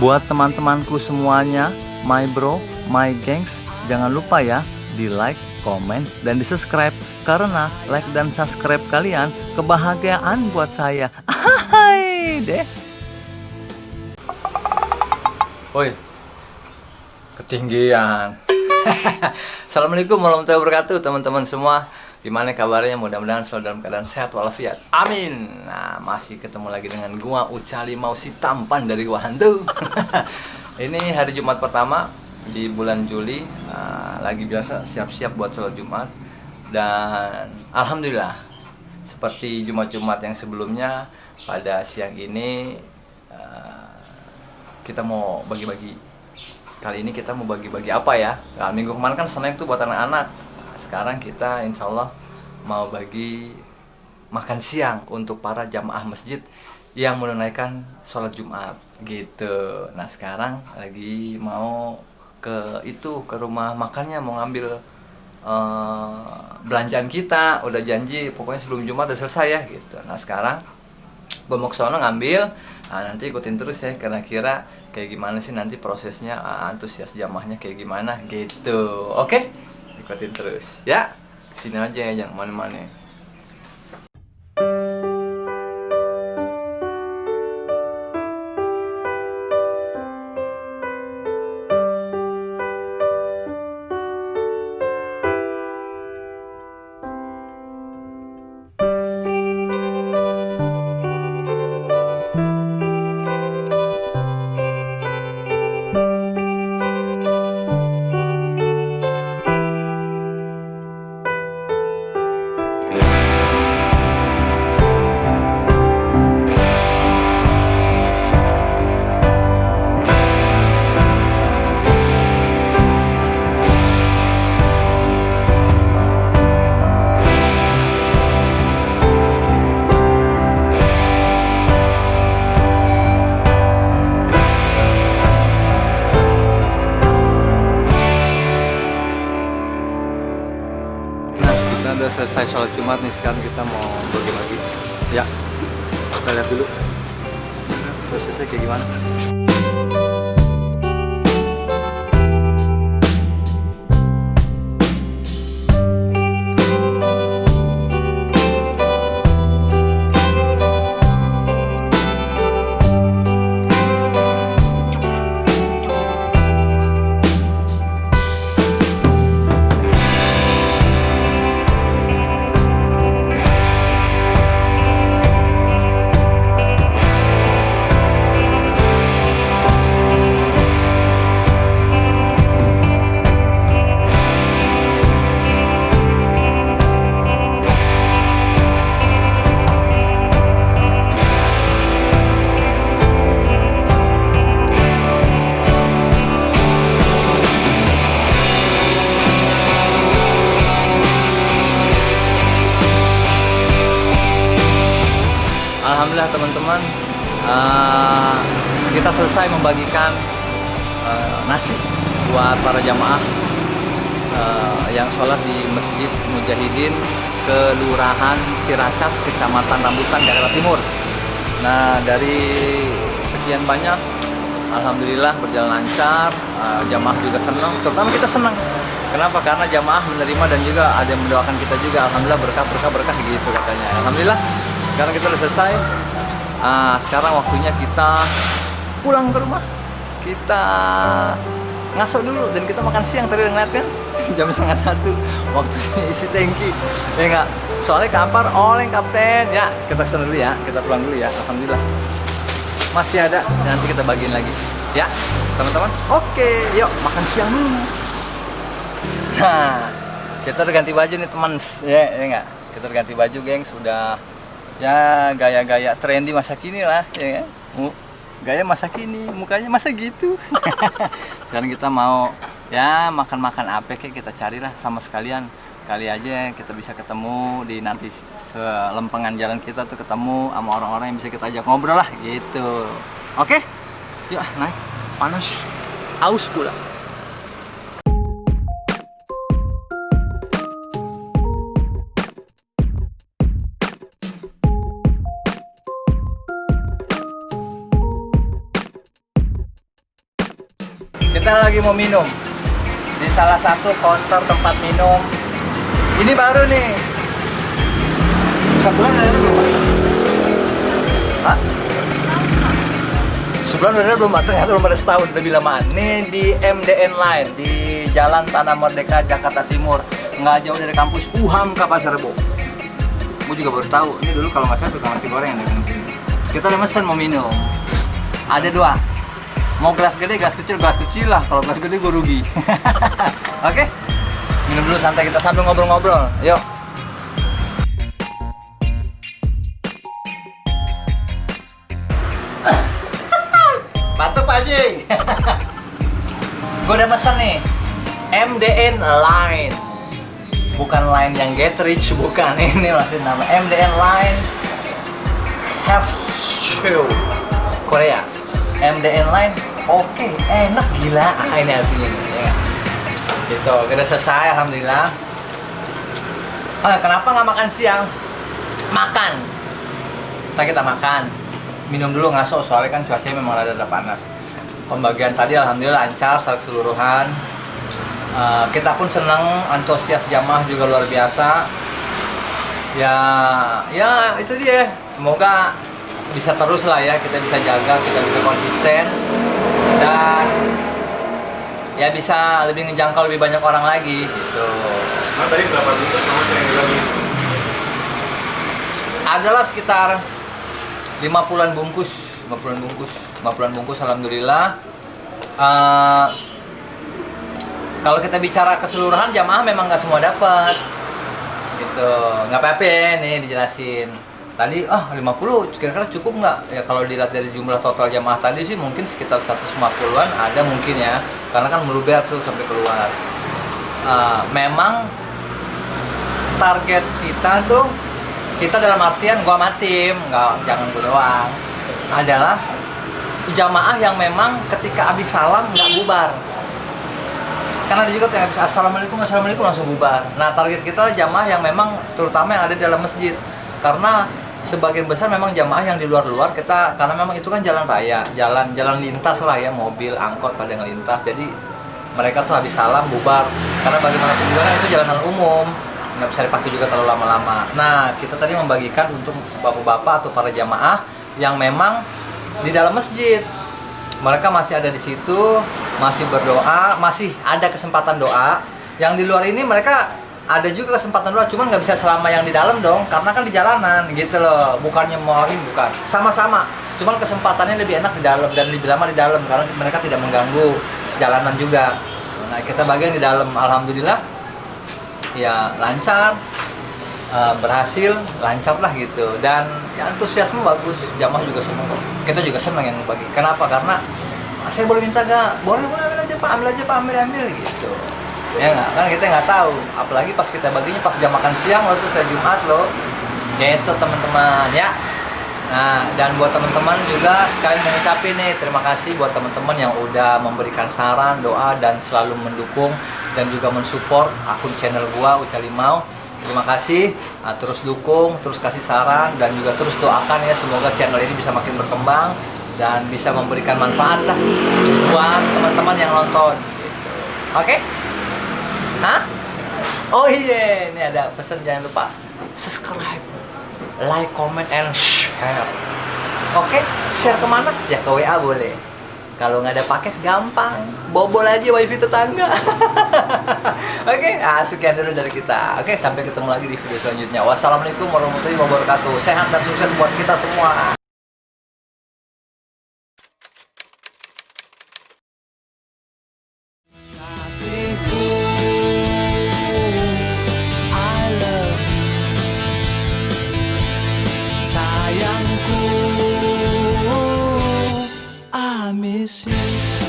Buat teman-temanku semuanya, my bro, my gengs, jangan lupa ya di like, komen, dan di subscribe. Karena like dan subscribe kalian kebahagiaan buat saya. Hai deh. Woi, ketinggian. Assalamualaikum warahmatullahi wabarakatuh teman-teman semua. Gimana kabarnya? Mudah-mudahan selalu dalam keadaan sehat walafiat. Amin. Nah, masih ketemu lagi dengan gua Ucali mau si tampan dari Wahandu. Ini hari Jumat pertama di bulan Juli. Lagi biasa siap-siap buat sholat Jumat. Dan alhamdulillah, seperti Jumat-Jumat yang sebelumnya, pada siang ini kita mau bagi-bagi. Kali ini kita mau bagi-bagi apa ya? Nah, minggu kemarin kan Senin tuh buat anak-anak. Sekarang kita insya Allah mau bagi makan siang untuk para jamaah masjid yang menunaikan sholat Jumat gitu. Nah sekarang lagi mau ke rumah makannya, mau ngambil belanjaan kita. Udah janji pokoknya sebelum Jumat udah selesai ya gitu. Nah sekarang gue mau ke sana ngambil. Nah, nanti ikutin terus ya, kira-kira kayak gimana sih nanti prosesnya, antusias jamaahnya kayak gimana gitu. Oke? Ikutin terus ya, sini aja ya, jangan kemana-mana. Udah selesai sholat Jumat nih, sekarang kita mau bagi-bagi ya. Kita lihat dulu prosesnya kayak gimana. Alhamdulillah teman-teman, kita selesai membagikan nasi buat para jamaah yang sholat di Masjid Mujahidin Kelurahan Ciracas, Kecamatan Rambutan, Jakarta Timur. Nah dari sekian banyak, alhamdulillah berjalan lancar, jamaah juga senang, terutama kita senang. Kenapa? Karena jamaah menerima dan juga ada yang mendoakan kita juga. Alhamdulillah berkah gitu katanya. Alhamdulillah. Sekarang kita udah selesai. Sekarang waktunya kita pulang ke rumah. Kita ngaso dulu dan kita makan siang. Tadi udah ngeliat kan? Jam 12:30 waktunya isi tangki. Ya enggak? Soalnya kampar oleng kapten. Ya, kita kesana dulu ya. Kita pulang dulu ya. Alhamdulillah. Masih ada. Nanti kita bagiin lagi. Ya, teman-teman. Oke, yuk makan siang dulu. Nah, kita udah ganti baju nih teman. Ya enggak? Kita udah ganti baju, geng. Sudah ya gaya-gaya trendy masa kini lah ya kan? Gaya masa kini, mukanya masa gitu. Sekarang kita mau ya makan-makan apa kayak kita carilah sama sekalian. Kali aja kita bisa ketemu di nanti selempengan jalan kita tuh, ketemu sama orang-orang yang bisa kita ajak ngobrol lah gitu. Oke? Yuk naik, panas, aus pula. kita lagi mau minum di salah satu counter tempat minum. Ini baru nih. Sebulan ada belum? Hah? Sebulan udah belum, ternyata belum ada setahun, lebih lamaan. Nih di MDN Line di Jalan Tanah Merdeka, Jakarta Timur, nggak jauh dari kampus UHAMKA Pasar Rebo. Gue juga baru tahu, ini dulu kalau nggak salah tukang nasi goreng yang ada di sini. Kita udah mesen mau minum. Ada dua. Mau gelas gede, gelas kecil lah. Kalau gelas gede gue rugi. Oke? Minum dulu santai, kita sambil ngobrol-ngobrol. Yuk. Batuk Pak Jing. Gue udah mesen nih MDN Line. Bukan line yang get rich, bukan. Ini masih nama MDN Line Have Show Korea. MDN Line, oke, enak gila. Ini artinya nih, ya. Gitu, kita selesai, alhamdulillah. Kenapa nggak makan siang? Makan. Kita makan. Minum dulu ngaso, soalnya kan cuacanya memang rada panas. Pembagian tadi alhamdulillah lancar secara keseluruhan. Kita pun senang, antusias jamaah juga luar biasa. Ya itu dia. Semoga bisa terus lah ya, kita bisa jaga, kita bisa konsisten dan ya bisa lebih ngejangkau lebih banyak orang lagi gitu. Nah, tadi berapa bungkus kamu cari lagi? Adalah sekitar 50-an bungkus, 50-an bungkus alhamdulillah. Kalau kita bicara keseluruhan jamaah memang nggak semua dapat gitu, nggak apa-apa ya, nih dijelasin tadi 50 kira-kira cukup nggak ya. Kalau dilihat dari jumlah total jamaah tadi sih mungkin sekitar 150-an ada mungkin ya, karena kan meluber tuh sampai keluar. Memang target kita tuh, kita dalam artian gua sama tim, jangan gua doang, adalah jamaah yang memang ketika habis salam nggak bubar. Karena ada juga yang habis assalamualaikum langsung bubar. Nah target kita adalah jamaah yang memang terutama yang ada di dalam masjid, karena sebagian besar memang jamaah yang di luar-luar kita, karena memang itu kan jalan raya, jalan lintas lah ya, mobil, angkot pada ngelintas, jadi mereka tuh habis salam bubar, karena bagaimanapun juga kan itu jalanan umum, nggak bisa dipakai juga terlalu lama-lama. Nah kita tadi membagikan untuk bapak-bapak atau para jamaah yang memang di dalam masjid, mereka masih ada di situ, masih berdoa, masih ada kesempatan doa. Yang di luar ini mereka ada juga kesempatan doa, cuman nggak bisa selama yang di dalam dong, karena kan di jalanan gitu loh, bukannya mauin, bukan, sama-sama, cuman kesempatannya lebih enak di dalam dan lebih lama di dalam karena mereka tidak mengganggu jalanan juga. Nah kita bagian di dalam, alhamdulillah ya lancar, berhasil, lancar lah gitu, dan ya antusiasme bagus, jamaah juga senang, kita juga senang yang bagi. Kenapa? Karena saya boleh minta gak? Boleh ambil aja pak, ambil gitu. Ya nggak, kan kita nggak tahu, apalagi pas kita baginya pas jam makan siang loh, terus Jumat loh, gitu teman-teman ya. Nah dan buat teman-teman juga sekalian mengucapin nih terima kasih buat teman-teman yang udah memberikan saran, doa dan selalu mendukung dan juga mensupport akun channel gua Uca Limau. Terima kasih, terus dukung, terus kasih saran dan juga terus doakan ya, semoga channel ini bisa makin berkembang dan bisa memberikan manfaat lah buat teman-teman yang nonton. Oke? Hah? Oh iya, ini ada pesan, jangan lupa subscribe, like, comment, and share. Oke, share kemana? Ya ke WA boleh. Kalau nggak ada paket gampang, bobol aja wifi tetangga. Oke, sekian dulu dari kita. Oke, sampai ketemu lagi di video selanjutnya. Wassalamualaikum warahmatullahi wabarakatuh. Sehat dan sukses buat kita semua. Sayangku, I miss you.